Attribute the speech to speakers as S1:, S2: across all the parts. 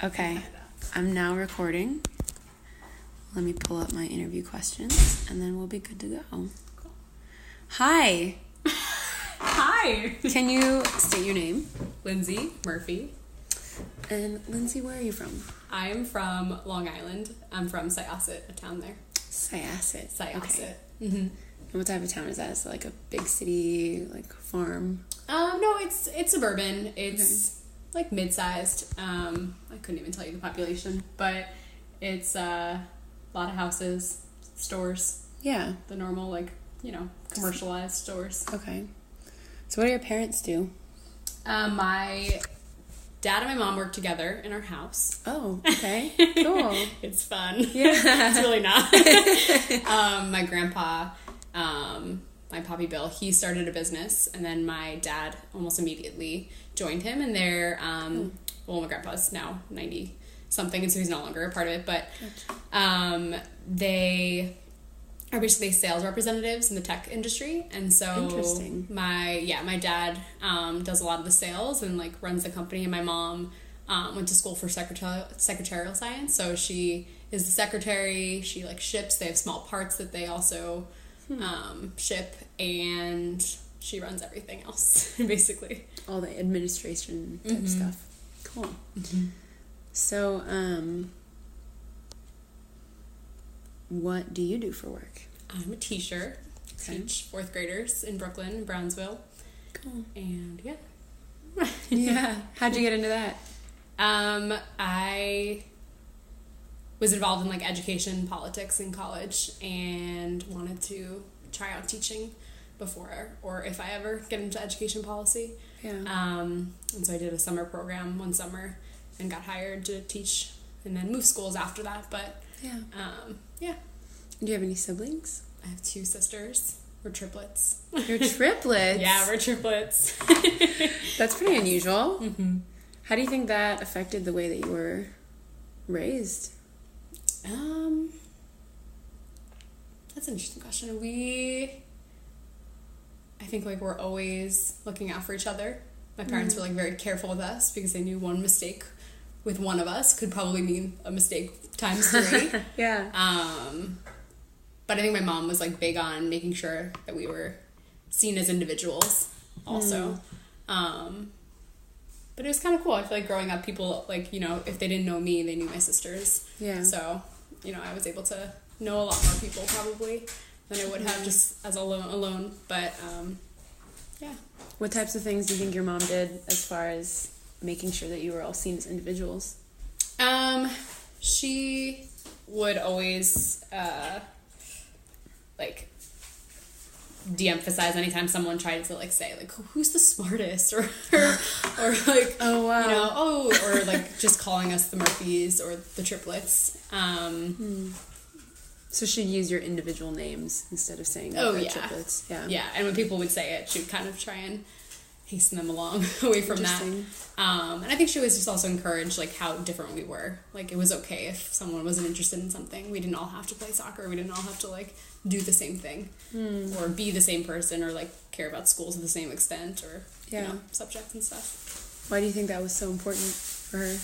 S1: Okay, I'm now recording. Let me pull up my interview questions, and then we'll be good to go.
S2: Cool.
S1: Hi.
S2: Hi.
S1: Can you state your name?
S2: Lindsay Murphy.
S1: And Lindsay, where are you from?
S2: I am from Long Island. I'm from Syosset, a town there.
S1: Syosset.
S2: Syosset.
S1: Okay.
S2: Mm-hmm.
S1: And what type of town is that? Is it like a big city, like farm?
S2: No, it's suburban. It's like mid-sized. I couldn't even tell you the population, but it's a lot of houses, stores.
S1: Yeah.
S2: The normal, commercialized stores.
S1: Okay. So what do your parents do?
S2: My dad and my mom work together in our house.
S1: Oh, okay. Cool.
S2: It's fun.
S1: Yeah.
S2: It's really not. My grandpa, my Poppy Bill, he started a business, and then my dad almost immediately joined him, and they're, well, my grandpa's now 90-something, and so he's no longer a part of it, but they are basically sales representatives in the tech industry, and so
S1: Interesting.
S2: my dad does a lot of the sales and runs the company, and my mom went to school for secretarial science, so she is the secretary. She ships. They have small parts that they also ship, and she runs everything else basically,
S1: all the administration type stuff. Cool. So what do you do for work?
S2: I'm a teacher.
S1: Okay.
S2: Teach fourth graders in Brooklyn, Brownsville.
S1: Cool.
S2: And yeah.
S1: Yeah. How'd you get into that?
S2: I was involved in education, politics in college, and wanted to try out teaching before, or if I ever get into education policy.
S1: Yeah.
S2: And so I did a summer program one summer and got hired to teach, and then moved schools after that. But
S1: Yeah.
S2: yeah.
S1: Do you have any siblings?
S2: I have 2 sisters. We're triplets.
S1: You're triplets?
S2: Yeah, we're triplets.
S1: That's pretty unusual.
S2: Mm-hmm.
S1: How do you think that affected the way that you were raised?
S2: That's an interesting question. I think we're always looking out for each other. My parents were very careful with us because they knew one mistake with one of us could probably mean a mistake times 3.
S1: Yeah.
S2: But I think my mom was big on making sure that we were seen as individuals also. But it was kind of cool. I feel growing up, people if they didn't know me, they knew my sisters.
S1: Yeah.
S2: So, I was able to know a lot more people probably than I would have just as alone. But yeah.
S1: What types of things do you think your mom did as far as making sure that you were all seen as individuals?
S2: She would always de-emphasize anytime someone tried to say who's the smartest or
S1: oh wow,
S2: or just calling us the Murphys or the triplets.
S1: So she'd use your individual names instead of saying triplets.
S2: Yeah, and when people would say it, she'd kind of try and hasten them along away from that. And I think she was just also encouraged how different we were. It was okay if someone wasn't interested in something. We didn't all have to play soccer. We didn't all have to do the same thing or be the same person or care about school to the same extent or subjects and stuff.
S1: Why do you think that was so important for her?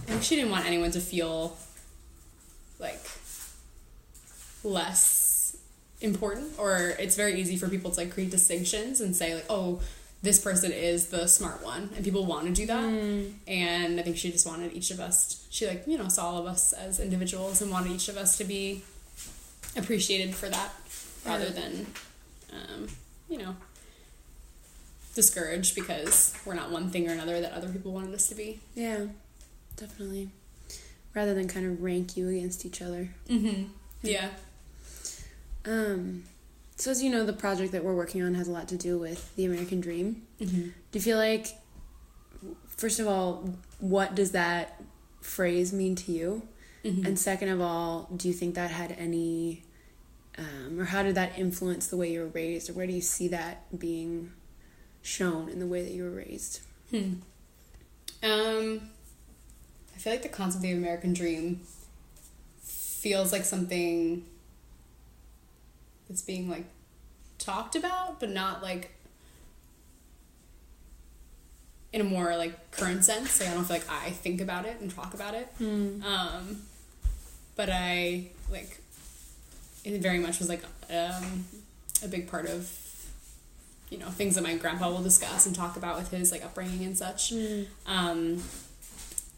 S2: I think she didn't want anyone to feel less important, or it's very easy for people to create distinctions and say oh, this person is the smart one, and people want to do that. And I think she just wanted each of us, she saw all of us as individuals and wanted each of us to be appreciated for that rather than discouraged because we're not one thing or another that other people wanted us to be.
S1: Yeah, definitely. Rather than kind of rank you against each other.
S2: Yeah.
S1: So as you know, the project that we're working on has a lot to do with the American dream. Do you feel first of all, what does that phrase mean to you? And second of all, do you think that had any, or how did that influence the way you were raised, or where do you see that being shown in the way that you were raised?
S2: I feel the concept of the American dream feels like something that's being talked about, but not in a more like current sense. Like I don't feel like I think about it and talk about it. But I like it very much was like a big part of, you know, things that my grandpa will discuss and talk about with his like upbringing and such.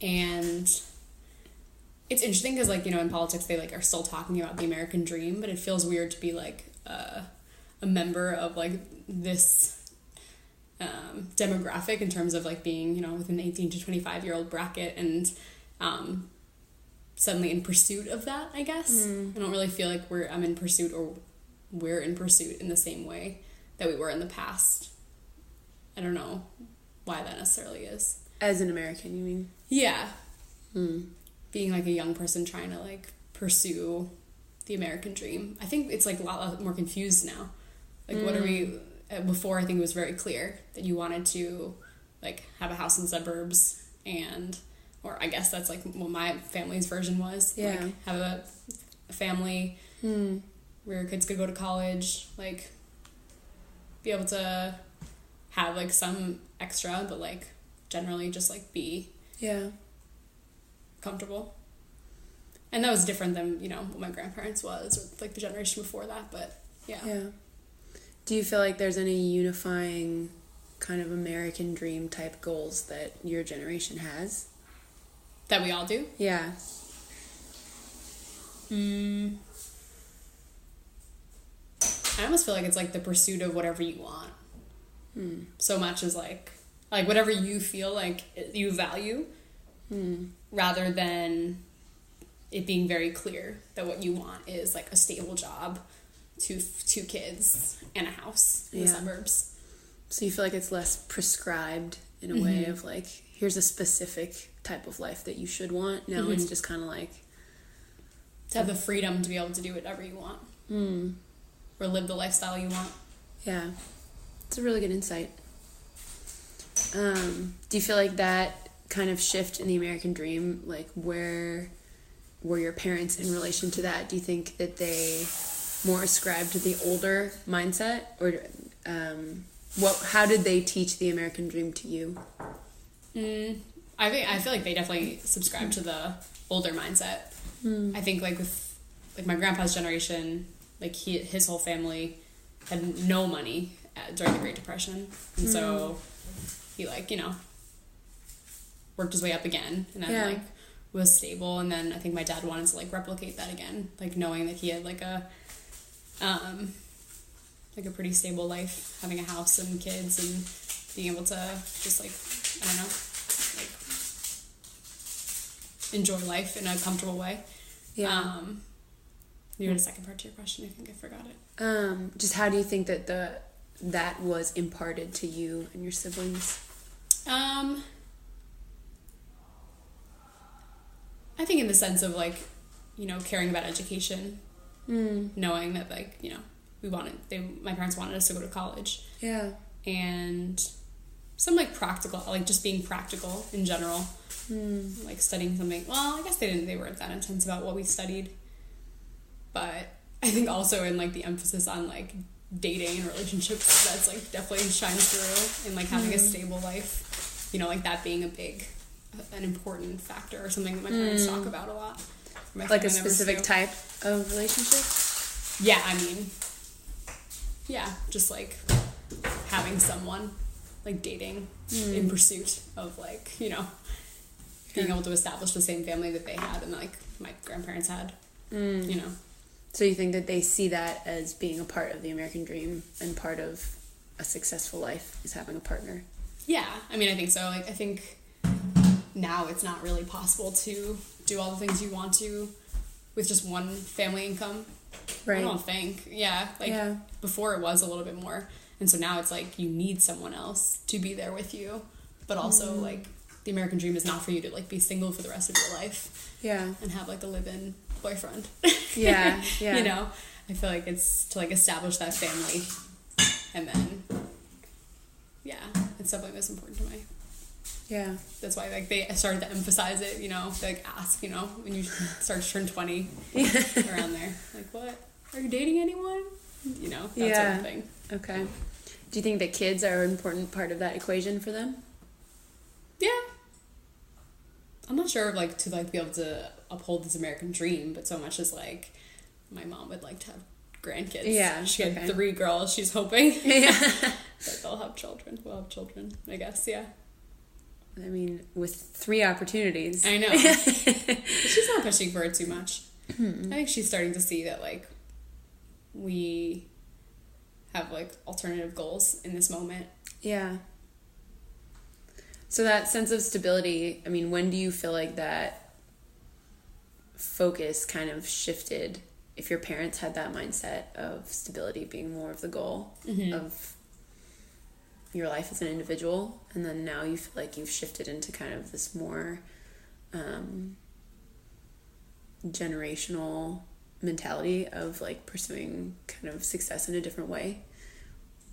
S2: And it's interesting because, like, you know, in politics they like are still talking about the American dream, but it feels weird to be like a member of like this demographic in terms of like being, you know, within the 18 to 25-year-old bracket and suddenly in pursuit of that, I guess. I don't really feel like I'm in pursuit, or we're in pursuit in the same way that we were in the past. I don't know why that necessarily is.
S1: As an American, you mean?
S2: Yeah. Being like a young person trying to like pursue the American dream. I think it's like a lot more confused now. Like what are we, before I think it was very clear that you wanted to like have a house in the suburbs and, or I guess that's like what my family's version was.
S1: Yeah.
S2: Like have a family where your kids could go to college, like be able to have like some extra, but like generally just like be comfortable. And that was different than, you know, what my grandparents was, or like the generation before that, but yeah.
S1: Do you feel like there's any unifying kind of American dream type goals that your generation has?
S2: That we all do?
S1: Yeah.
S2: I almost feel like it's like the pursuit of whatever you want. So much as like whatever you feel like you value, rather than it being very clear that what you want is like a stable job, two kids, and a house in the suburbs.
S1: So you feel like it's less prescribed in a way of like, here's a specific type of life that you should want. Now it's just kind of like
S2: to have the freedom to be able to do whatever you want, or live the lifestyle you want.
S1: Yeah, it's a really good insight. Do you feel like that kind of shift in the American dream, like where were your parents in relation to that? Do you think that they more ascribed to the older mindset, or how did they teach the American dream to you?
S2: I feel like they definitely subscribe to the older mindset. I think like with like my grandpa's generation, like his whole family had no money during the Great Depression, and so he like, you know, worked his way up again, and then like was stable, and then I think my dad wanted to like replicate that again, like knowing that he had like a pretty stable life, having a house and kids and being able to just like, I don't know, like enjoy life in a comfortable way. You had a second part to your question. I think I forgot it.
S1: Just how do you think that that was imparted to you and your siblings?
S2: I think in the sense of like, you know, caring about education, knowing that like, you know, my parents wanted us to go to college. Yeah. And some like practical, like just being practical in general, like studying something. Well, I guess they weren't that intense about what we studied, but I think also in like the emphasis on like dating and relationships, that's like definitely shines through, and like having a stable life, you know, like that being an important factor, or something that my parents talk about a lot.
S1: Like a specific type of relationship?
S2: Yeah, I mean, yeah, just like having someone, like dating in pursuit of like, you know, being able to establish the same family that they had and like my grandparents had, you know.
S1: So you think that they see that as being a part of the American dream, and part of a successful life is having a partner? Yeah, I mean, I think so. Like, I think now it's not really possible to do all the things you want to with just one family income. Right. I don't think. Yeah. Like, before it was a little bit more. And so now it's like you need someone else to be there with you. But also, like, the American dream is not for you to, like, be single for the rest of your life. Yeah. And have, like, a live-in boyfriend. Yeah. You know? I feel like it's to, like, establish that family. And then, it's definitely most important to me. Yeah. That's why, like, they started to emphasize it, you know? They, like, ask, you know, when you start to turn 20, around there. Like, what? Are you dating anyone? You know, that sort of thing. Okay. Do you think that kids are an important part of that equation for them?
S2: not sure of like to like be able to uphold this American dream, but so much as like my mom would like to have grandkids.
S1: Yeah.
S2: She had 3 girls. She's hoping that they'll have children. We'll have children, I guess. Yeah.
S1: I mean, with 3 opportunities.
S2: I know. She's not pushing for it too much. I think she's starting to see that like we have like alternative goals in this moment.
S1: Yeah. So that sense of stability, I mean, when do you feel like that focus kind of shifted? If your parents had that mindset of stability being more of the goal of your life as an individual, and then now you feel like you've shifted into kind of this more generational mentality of like pursuing kind of success in a different way.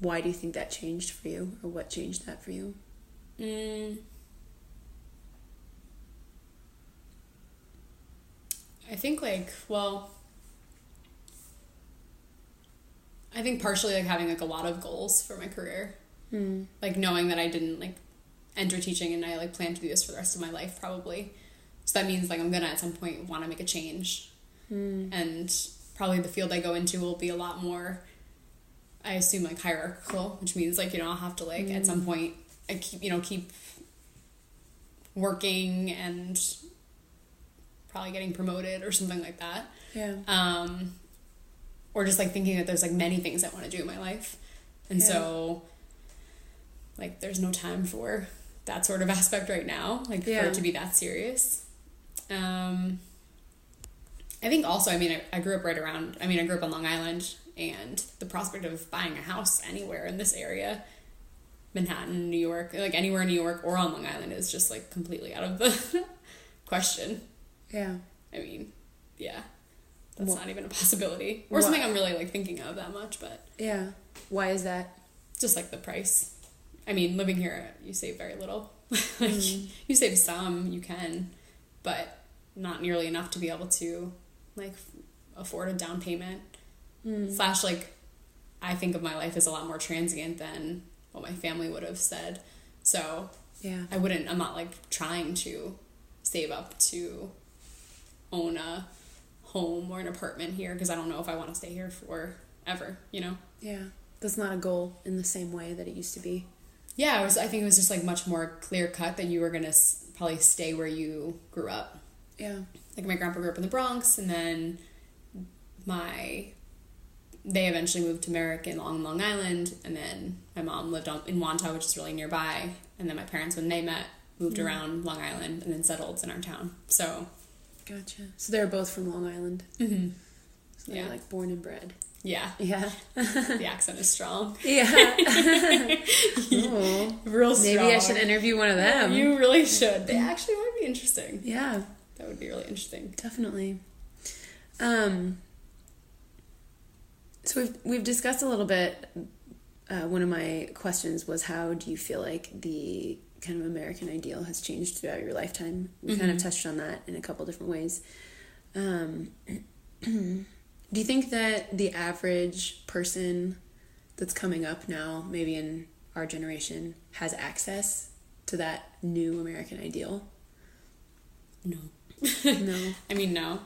S1: Why do you think that changed for you, or what changed that for you?
S2: I think like, well, I think partially like having like a lot of goals for my career. Like knowing that I didn't like enter teaching and I like plan to do this for the rest of my life probably. So that means like I'm gonna at some point want to make a change. And probably the field I go into will be a lot more, I assume, like hierarchical, which means like, you know, I'll have to like at some point I keep working and probably getting promoted or something like that.
S1: Yeah.
S2: Or just like thinking that there's like many things I want to do in my life. And so like there's no time for that sort of aspect right now, like for it to be that serious. I think also, I mean, I grew up I grew up on Long Island, and the prospect of buying a house anywhere in this area, Manhattan, New York, like anywhere in New York or on Long Island, is just like completely out of the question.
S1: Yeah.
S2: I mean, yeah, that's not even a possibility or something I'm really like thinking of that much, but
S1: yeah. Why is that?
S2: Just like the price. I mean, living here, you save very little. Like, you save some, you can, but not nearly enough to be able to like afford a down payment. Slash, like, I think of my life as a lot more transient than what my family would have said. So
S1: yeah,
S2: I'm not like trying to save up to own a home or an apartment here, because I don't know if I want to stay here forever, you know?
S1: Yeah. That's not a goal in the same way that it used to be.
S2: Yeah, I think it was just like much more clear cut that you were going to probably stay where you grew up.
S1: Yeah.
S2: Like my grandpa grew up in the Bronx, and then they eventually moved to Merrick on Long Island, and then my mom lived in Wantagh, which is really nearby, and then my parents, when they met, moved around Long Island and then settled in our town. So
S1: gotcha. So they're both from Long Island. So they're like born and bred.
S2: Yeah.
S1: Yeah.
S2: The accent is strong.
S1: Yeah.
S2: Real strong.
S1: Maybe I should interview one of them.
S2: You really should. They actually might be interesting.
S1: Yeah.
S2: That would be really interesting.
S1: Definitely. So we've discussed a little bit. One of my questions was, how do you feel like the kind of American ideal has changed throughout your lifetime? We kind of touched on that in a couple different ways. Do you think that the average person that's coming up now, maybe in our generation, has access to that new American ideal?
S2: No.
S1: No.
S2: I mean, no.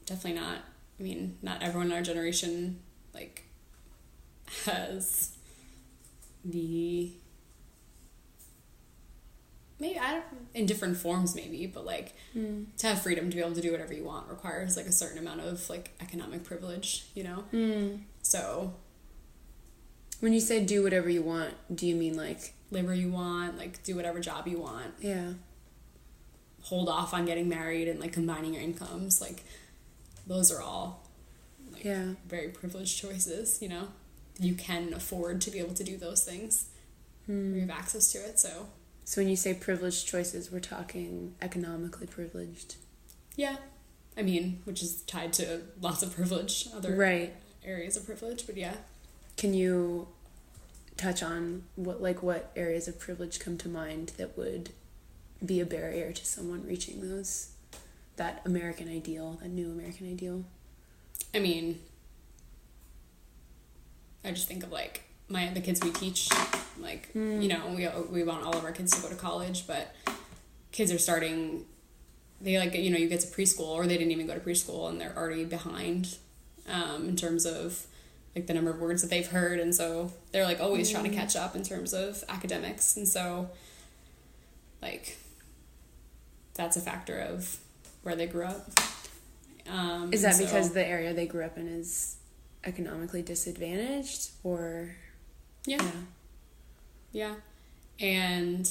S2: Definitely not. I mean, not everyone in our generation, like, has the... Maybe, in different forms maybe, but like to have freedom to be able to do whatever you want requires like a certain amount of like economic privilege, you know? So
S1: when you say do whatever you want, do you mean like
S2: live where you want, like do whatever job you want?
S1: Yeah.
S2: Hold off on getting married and like combining your incomes, like those are all like very privileged choices, you know? You can afford to be able to do those things. You have access to it, so...
S1: So when you say privileged choices, we're talking economically privileged.
S2: Yeah. I mean, which is tied to lots of privilege, other areas of privilege, but yeah.
S1: Can you touch on what areas of privilege come to mind that would be a barrier to someone reaching that American ideal, that new American ideal?
S2: I mean, I just think of like the kids we teach, like, you know, we want all of our kids to go to college, but kids are starting, they like, you know, you get to preschool, or they didn't even go to preschool and they're already behind in terms of like the number of words that they've heard. And so they're like always trying to catch up in terms of academics. And so like that's a factor of where they grew up.
S1: Is that because the area they grew up in is economically disadvantaged, or?
S2: Yeah. And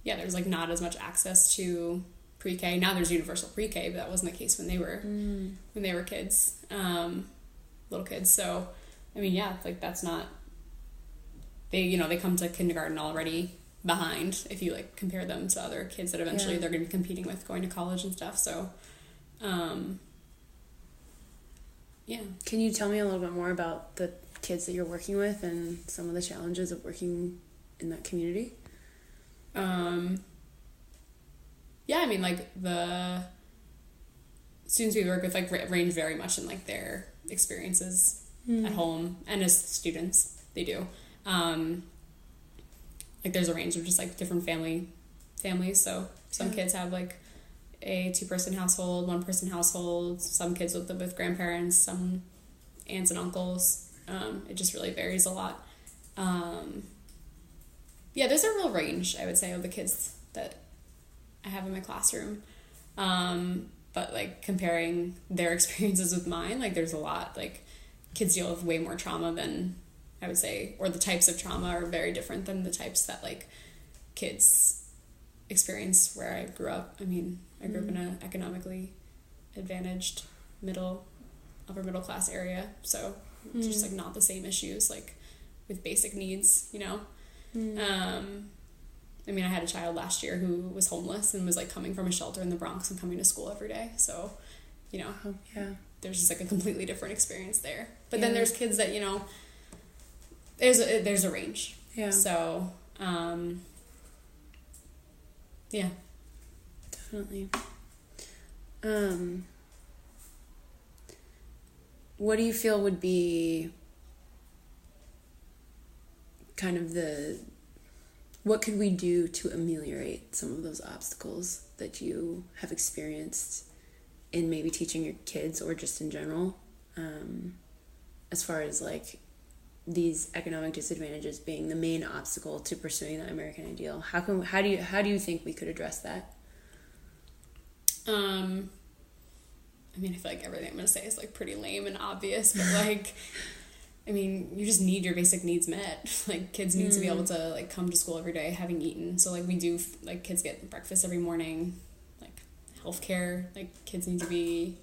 S2: yeah, there's like not as much access to pre-K. Now there's universal pre-K, but that wasn't the case when they were kids, little kids. So, I mean, yeah, like that's not, they come to kindergarten already behind if you like compare them to other kids that eventually they're going to be competing with going to college and stuff. So, yeah.
S1: Can you tell me a little bit more about the kids that you're working with and some of the challenges of working in that community?
S2: Yeah, I mean, like the students we work with like range very much in like their experiences at home and as students. They do. Like there's a range of just like different families. So some kids have like a 2-person household, 1-person household. Some kids live with grandparents, some aunts and uncles. It just really varies a lot. Yeah, there's a real range, I would say, of the kids that I have in my classroom. But like comparing their experiences with mine, like there's a lot. Like kids deal with way more trauma than I would say, or the types of trauma are very different than the types that like kids experience where I grew up. I mean, I grew up in an economically advantaged upper middle class area, so it's just like not the same issues like with basic needs, you know. I mean, I had a child last year who was homeless and was like coming from a shelter in the Bronx and coming to school every day. So, you know, there's just like a completely different experience there. But then there's kids that, you know, there's a range. Yeah. So, yeah.
S1: Definitely. What do you feel would be kind of what could we do to ameliorate some of those obstacles that you have experienced in maybe teaching your kids or just in general, as far as like these economic disadvantages being the main obstacle to pursuing the American ideal? How do you think we could address that?
S2: I mean, I feel like everything I'm going to say is like pretty lame and obvious, but like, I mean, you just need your basic needs met. Like kids need to be able to like come to school every day having eaten. So like we do, like kids get breakfast every morning, like healthcare, like kids need to be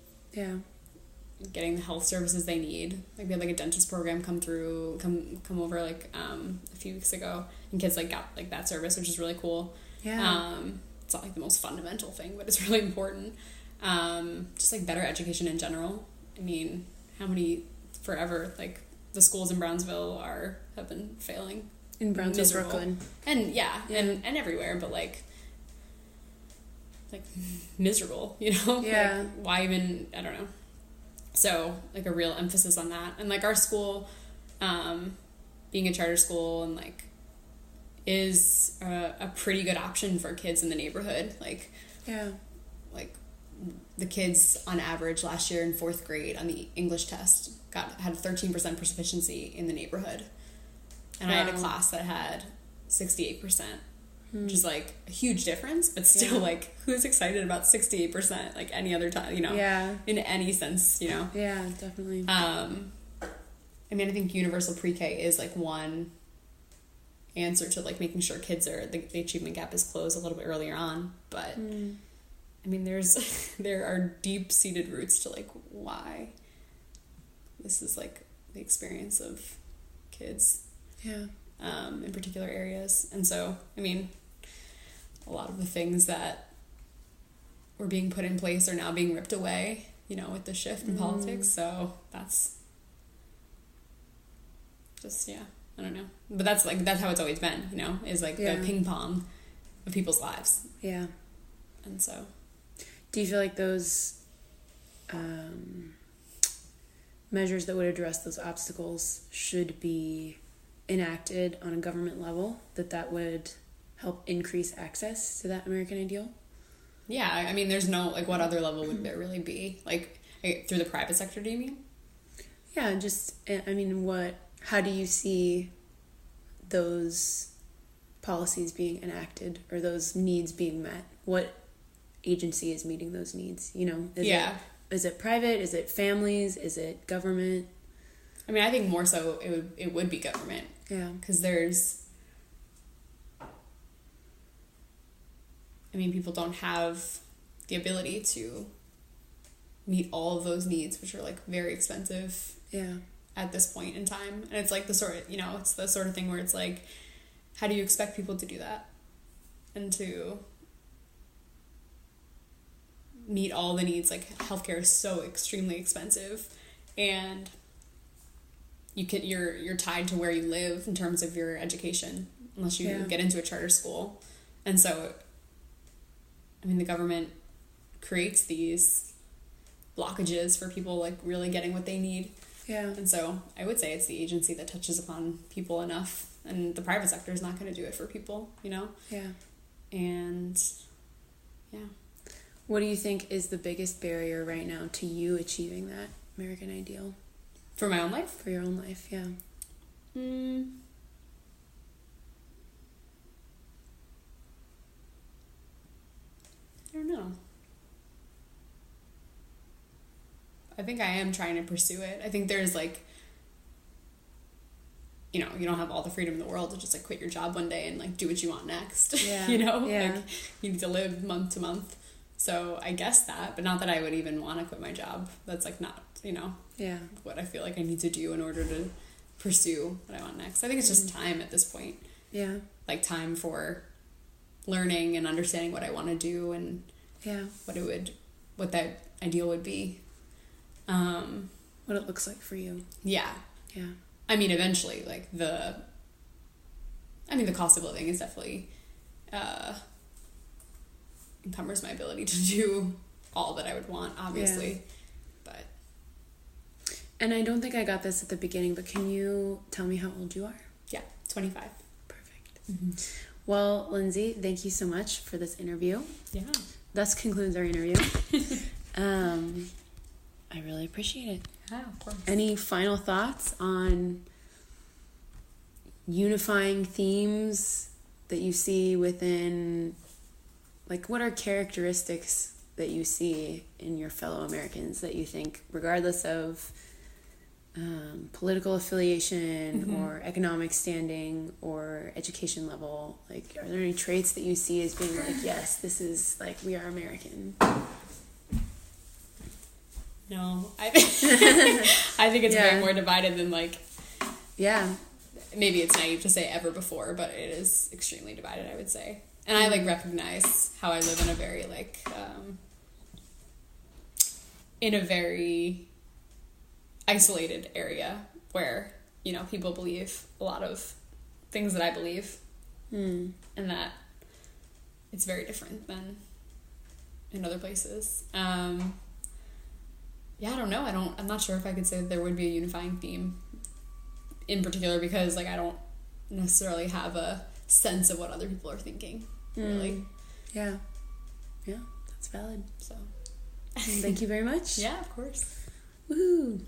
S2: getting the health services they need. Like we had like a dentist program come over like a few weeks ago, and kids like got like that service, which is really cool. It's not like the most fundamental thing, but it's really important. Just like better education in general. I mean, how many forever like the schools in Brownsville have been failing
S1: in Brownsville, Brooklyn,
S2: and and everywhere, but like miserable, you know. Like, why even, I don't know. So like a real emphasis on that, and like our school being a charter school and like is a pretty good option for kids in the neighborhood. Like the kids on average last year in 4th grade on the English test had 13% proficiency in the neighborhood, and I had a class that had 68%, which is like a huge difference, but still like who's excited about 68% like any other time, you know, in any sense, you know.
S1: Definitely.
S2: I mean, I think universal pre-K is like one answer to like making sure kids the achievement gap is closed a little bit earlier on, but I mean there are deep-seated roots to like why this is like the experience of kids in particular areas. And so I mean a lot of the things that were being put in place are now being ripped away, you know, with the shift in politics. So that's just I don't know, but that's how it's always been, you know, is like the ping pong of people's lives. And so
S1: do you feel like those measures that would address those obstacles should be enacted on a government level, that would help increase access to that American ideal?
S2: Yeah, I mean, there's no, like, what other level would there really be? Like, through the private sector, do you mean?
S1: Yeah, just, I mean, how do you see those policies being enacted or those needs being met? What agency is meeting those needs? You know, is it private? Is it families? Is it government?
S2: I mean, I think more so it would be government.
S1: Yeah.
S2: Because people don't have the ability to meet all of those needs, which are, like, very expensive.
S1: Yeah.
S2: At this point in time. And it's, like, it's the sort of thing where it's, like, how do you expect people to do that? And to meet all the needs, like, healthcare is so extremely expensive, and you're tied to where you live in terms of your education, unless you get into a charter school. And so, I mean, the government creates these blockages for people, like, really getting what they need.
S1: Yeah.
S2: And so I would say it's the agency that touches upon people enough, and the private sector is not going to do it for people, you know?
S1: Yeah.
S2: And yeah.
S1: What do you think is the biggest barrier right now to you achieving that American ideal?
S2: For my own life?
S1: For your own life, yeah.
S2: I don't know. I think I am trying to pursue it. I think there's, like, you know, you don't have all the freedom in the world to just, like, quit your job one day and, like, do what you want next.
S1: Yeah.
S2: You know?
S1: Yeah.
S2: Like, you need to live month to month. So I guess that, but not that I would even want to quit my job. That's, like, not, you know, what I feel like I need to do in order to pursue what I want next. I think it's just time at this point.
S1: Yeah.
S2: Like, time for learning and understanding what I want to do and what that ideal would be.
S1: What it looks like for you.
S2: Yeah.
S1: Yeah.
S2: I mean, eventually, like, the cost of living is definitely encumbers my ability to do all that I would want, obviously. But
S1: and I don't think I got this at the beginning, but can you tell me how old you are?
S2: Yeah, 25.
S1: Perfect. Mm-hmm. Well, Lindsay, thank you so much for this interview.
S2: Yeah.
S1: Thus concludes our interview. I really appreciate it.
S2: Yeah, of course.
S1: Any final thoughts on unifying themes that you see within, like, what are characteristics that you see in your fellow Americans that you think, regardless of political affiliation or economic standing or education level, like, are there any traits that you see as being like, yes, this is, like, we are American?
S2: No, I think it's way more divided than, like, maybe it's naive to say ever before, but it is extremely divided, I would say. And I, like, recognize how I live in a very, like, in a very isolated area where, you know, people believe a lot of things that I believe, and that it's very different than in other places. Yeah, I don't know. I'm not sure if I could say that there would be a unifying theme in particular, because, like, I don't necessarily have a sense of what other people are thinking, really.
S1: Yeah, that's valid.
S2: So,
S1: thank you very much.
S2: Yeah, of course.
S1: Woohoo!